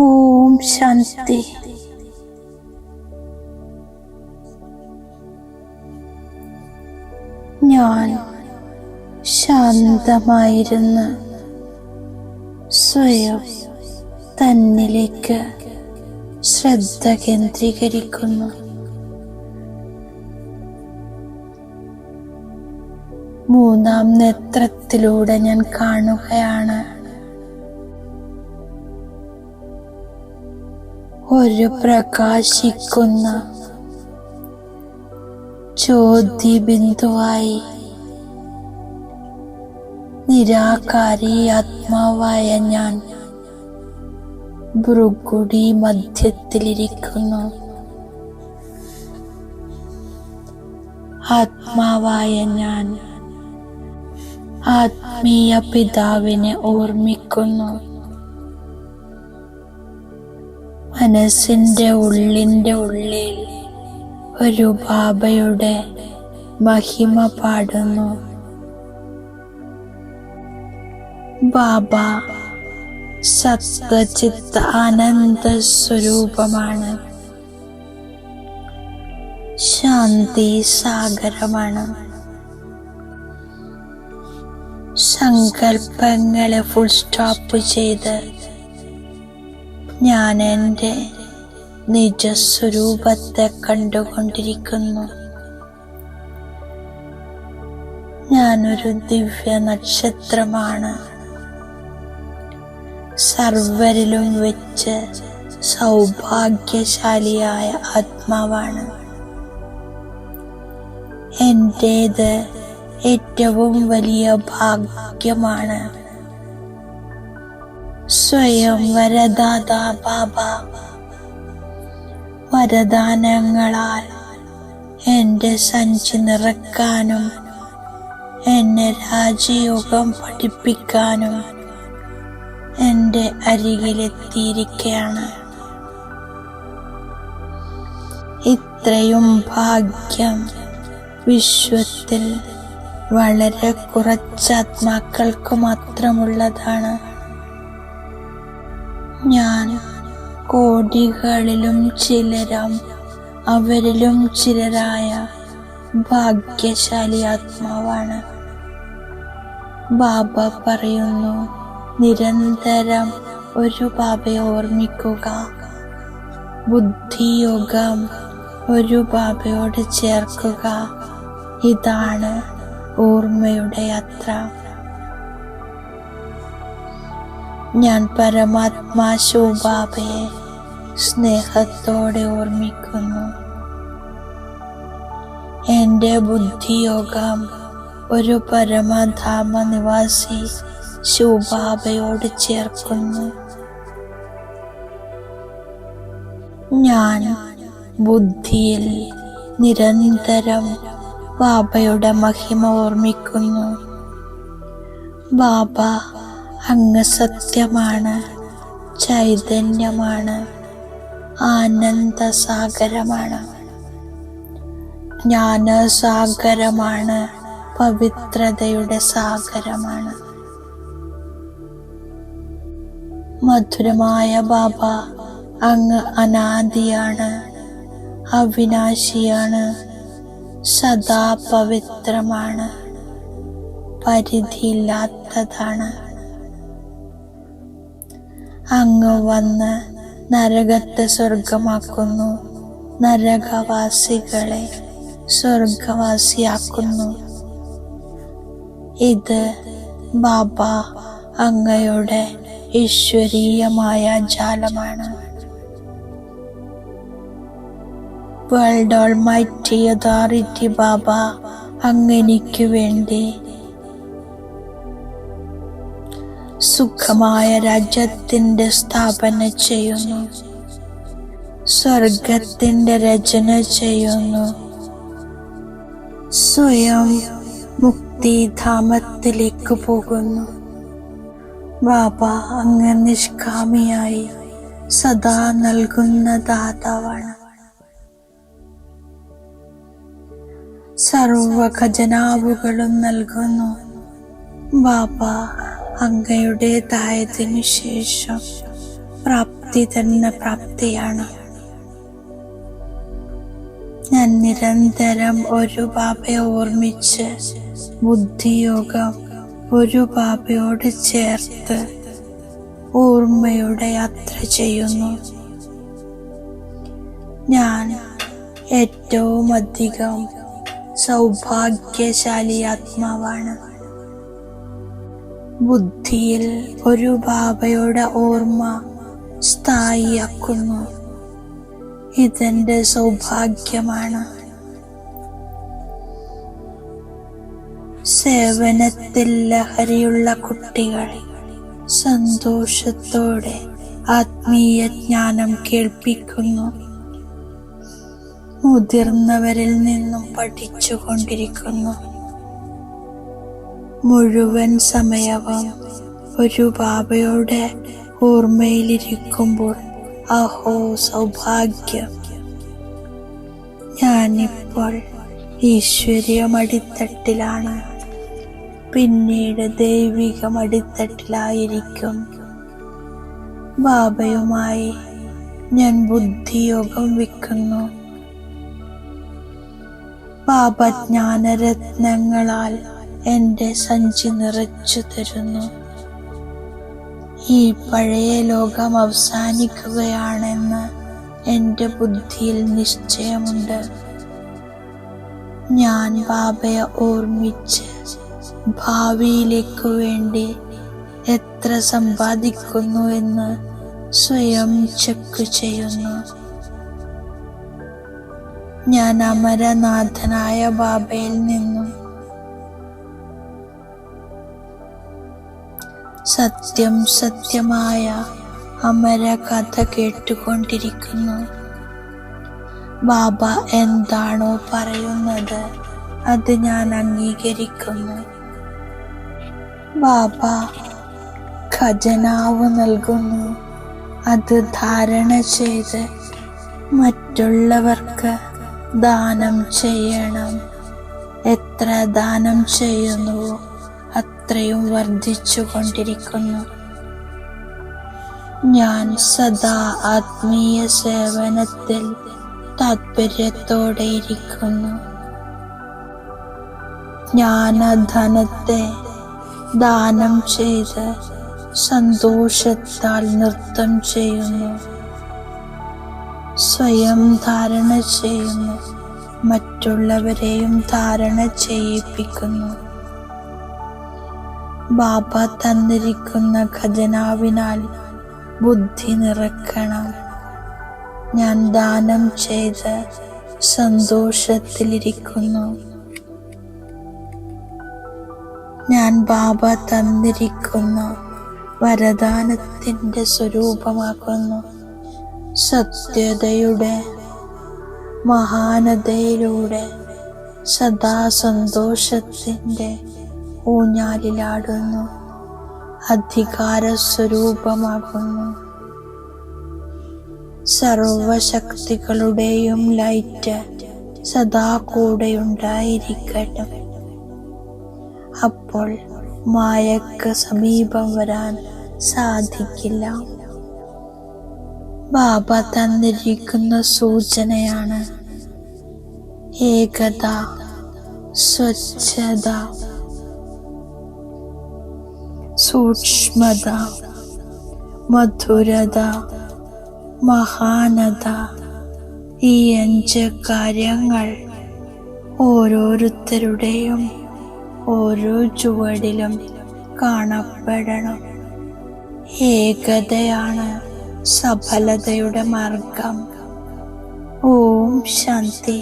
ഓം ശാന്തി. ഞാൻ ശാന്തമായിരുന്ന് സ്വയം തന്നിലേക്ക് ശ്രദ്ധ കേന്ദ്രീകരിക്കുന്നു. മൂന്നാം നേത്രത്തിലൂടെ ഞാൻ കാണുകയാണ്. ഒരു പ്രകാശിക്കുന്ന ജ്യോതിബിന്ദുവായി നിരാകാരി ആത്മാവായ ഞാൻ ഭ്രുകുടി മധ്യത്തിലിരിക്കുന്നു. ആത്മാവായ ഞാൻ ആത്മീയ പിതാവിനെ ഓർമ്മിക്കുന്നു. മനസ്സിന്റെ ഉള്ളിൽ ഒരു ബാബയുടെ മഹിമ പാടുന്നു. ബാബ സത്വചിത്ത ആനന്ദ സ്വരൂപമാണ്. ശാന്തി സാഗരമാണ്. സങ്കല്പങ്ങളെ ഫുൾ സ്റ്റോപ്പ് ചെയ്ത് ഞാൻ എൻ്റെ നിജസ്വരൂപത്തെ കണ്ടുകൊണ്ടിരിക്കുന്നു. ഞാനൊരു ദിവ്യ നക്ഷത്രമാണ്. സർവരിലും വെച്ച് സൗഭാഗ്യശാലിയായ ആത്മാവാണ്. എൻ്റേത് ഏറ്റവും വലിയ ഭാഗ്യമാണ്. സ്വയം വരദാതാ ബാബ വരദാനങ്ങളാൽ എൻ്റെ സഞ്ചി നിറക്കാനും എന്നെ രാജയോഗം പഠിപ്പിക്കാനും എൻ്റെ അരികിലെത്തിയിരിക്കുകയാണ്. ഇത്രയും ഭാഗ്യം വിശ്വത്തിൽ വളരെ കുറച്ച് ആത്മാക്കൾക്ക് മാത്രമുള്ളതാണ്. ഞാൻ കോടികളിലും അവരിലും ചിലരായ ഭാഗ്യശാലി ആത്മാവാണ്. ബാബ പറയുന്നു, നിരന്തരം ഒരു ബാബയെ ഓർമ്മിക്കുക. ബുദ്ധിയോഗം ഒരു ബാബയോട് ചേർക്കുക. ഇതാണ് ഓർമ്മയുടെ യാത്ര. ഞാൻ പരമാത്മാ ശിവബാബയെ സ്നേഹത്തോടെ ഓർമ്മിക്കുന്നു. എൻ്റെ ബുദ്ധിയോഗം ഒരു പരമധാമ നിവാസി ശിവബാബയോട് ചേർക്കുന്നു. ഞാൻ ബുദ്ധിയിൽ നിരന്തരം ബാബയുടെ മഹിമ ഓർമ്മിക്കുന്നു. ബാബ അങ്ങ് സത്യമാണ്, ചൈതന്യമാണ്, ആനന്ദസാഗരമാണ്, ജ്ഞാനസാഗരമാണ്, പവിത്രതയുടെ സാഗരമാണ്. മധുരമായ ബാബ അങ്ങ് അനാദിയാണ്, അവിനാശിയാണ്, സദാ പവിത്രമാണ്, പരിധിയില്ലാത്തതാണ്. അങ്ങ് വന്ന് നരകത്തെ സ്വർഗമാക്കുന്നു, നരകവാസികളെ സ്വർഗവാസിയാക്കുന്നു. ഇത് ബാബ അങ്ങയുടെ ഈശ്വരീയമായ ജാലമാണ്. വേൾഡ് ഓൾമൈറ്റി അതോറിറ്റി ബാബ അങ്ങെനിക്ക് വേണ്ടി സുഖമായ രാജ്യത്തിന്റെ സ്ഥാപന ചെയ്യുന്നു, സ്വർഗത്തിന്റെ രചന ചെയ്യുന്നു. സ്വയം മുക്തിധാമത്തിലേക്ക് പോകുന്നു. ബാബ അങ്ങ് നിഷ്കാമിയായി സദാ നൽകുന്ന ദാതാവാണ്. സർവ ഖജനാവുകളും നൽകുന്നു. ബാബ അങ്ങയുടേതായതിനു ശേഷം പ്രാപ്തി തന്നെ പ്രാപ്തിയാണ്. ഞാൻ നിരന്തരം ഒരു ബാബയെ ഓർമ്മിച്ച് ബുദ്ധിയോഗം ഒരു ബാബയോട് ചേർത്ത് ഓർമ്മയുടെ യാത്ര ചെയ്യുന്നു. ഞാൻ ഏറ്റവും അധികം സൗഭാഗ്യശാലി ആത്മാവാണ്. ബുദ്ധിയിൽ ഒരു ബാബയുടെ ഓർമ്മ സ്ഥായിയാക്കുന്നു. ഇതെന്റെ സൗഭാഗ്യമാണ്. സേവനത്തിൽ ലഹരിയുള്ള കുട്ടികൾ സന്തോഷത്തോടെ ആത്മീയ ജ്ഞാനം കേൾപ്പിക്കുന്നു. മുതിർന്നവരിൽ നിന്നും പഠിച്ചുകൊണ്ടിരിക്കുന്നു. മുഴുവൻ സമയവും ഒരു ബാബയുടെ ഓർമ്മയിലിരിക്കുമ്പോൾ അഹോ സൗഭാഗ്യം! ഞാനിപ്പോൾ ഈശ്വരീയ മടിത്തട്ടിലാണ്, പിന്നീട് ദൈവിക മടിത്തട്ടിലായിരിക്കും. ബാബയുമായി ഞാൻ ബുദ്ധിയോഗം വയ്ക്കുന്നു. ബാബ ജ്ഞാനരത്നങ്ങളാൽ എൻ്റെ സഞ്ചി നിറച്ചു തരുന്നു. ഈ പഴയ ലോകം അവസാനിക്കുകയാണെന്ന് എൻ്റെ ബുദ്ധിയിൽ നിശ്ചയമുണ്ട്. ഞാൻ ബാബയെ ഓർമ്മിച്ച് ഭാവിയിലേക്കു വേണ്ടി എത്ര സമ്പാദിക്കുന്നു എന്ന് സ്വയം ചെക്ക് ചെയ്യുന്നു. ഞാൻ അമരനാഥനായ ബാബയിൽ നിന്നും സത്യം സത്യമായ അമര കഥ കേട്ടുകൊണ്ടിരിക്കുന്നു. ബാബ എന്താണോ പറയുന്നത് അത് ഞാൻ അംഗീകരിക്കുന്നു. ബാബ ഖജനാവ് നൽകുന്നു. അത് ധാരണ ചെയ്ത് മറ്റുള്ളവർക്ക് ദാനം ചെയ്യണം. എത്ര ദാനം ചെയ്യുന്നുവോ അത്രയും വർദ്ധിച്ചു കൊണ്ടിരിക്കുന്നു. ഞാൻ സദാ ആത്മീയ സേവനത്തിൽ താത്പര്യത്തോടെ ഇരിക്കുന്നു. ജ്ഞാനധനത്തെ ദാനം ചെയ്ത് സന്തോഷത്താൽ നൃത്തം ചെയ്യുന്നു. സ്വയം ധാരണ ചെയ്യുന്നു, മറ്റുള്ളവരെയും ധാരണ ചെയ്യിപ്പിക്കുന്നു. ബാബ തന്നിരിക്കുന്ന ഖജനാവിനാൽ ബുദ്ധി നിറക്കണം. ഞാൻ ദാനം ചെയ്ത് സന്തോഷത്തിലിരിക്കുന്നു. ഞാൻ ബാബ തന്നിരിക്കുന്ന വരദാനത്തിൻ്റെ സ്വരൂപമാക്കുന്നു. സത്യതയുടെ മഹാനതയിലൂടെ സദാ സന്തോഷത്തിൻ്റെ ഊഞ്ഞാലിലാടുന്നു. അധികാര സ്വരൂപമാകുന്നു. സർവശക്തികളുടെയും ലൈറ്റ് സദാ കൂടെയുണ്ടായിരിക്കട്ടെ. അപ്പോൾ മായക്ക് സമീപം വരാൻ സാധിക്കില്ല. ബാബ തന്നിരിക്കുന്ന സൂചനയാണ് ഏകത, സ്വച്ഛത, സൂക്ഷ്മത, മധുരത, മഹാനത. ഈ 5 കാര്യങ്ങൾ ഓരോരുത്തരുടെയും ഓരോ ചുവടിലും കാണപ്പെടണം. ഏകതയാണ് സഫലതയുടെ മാർഗം. ഓം ശാന്തി.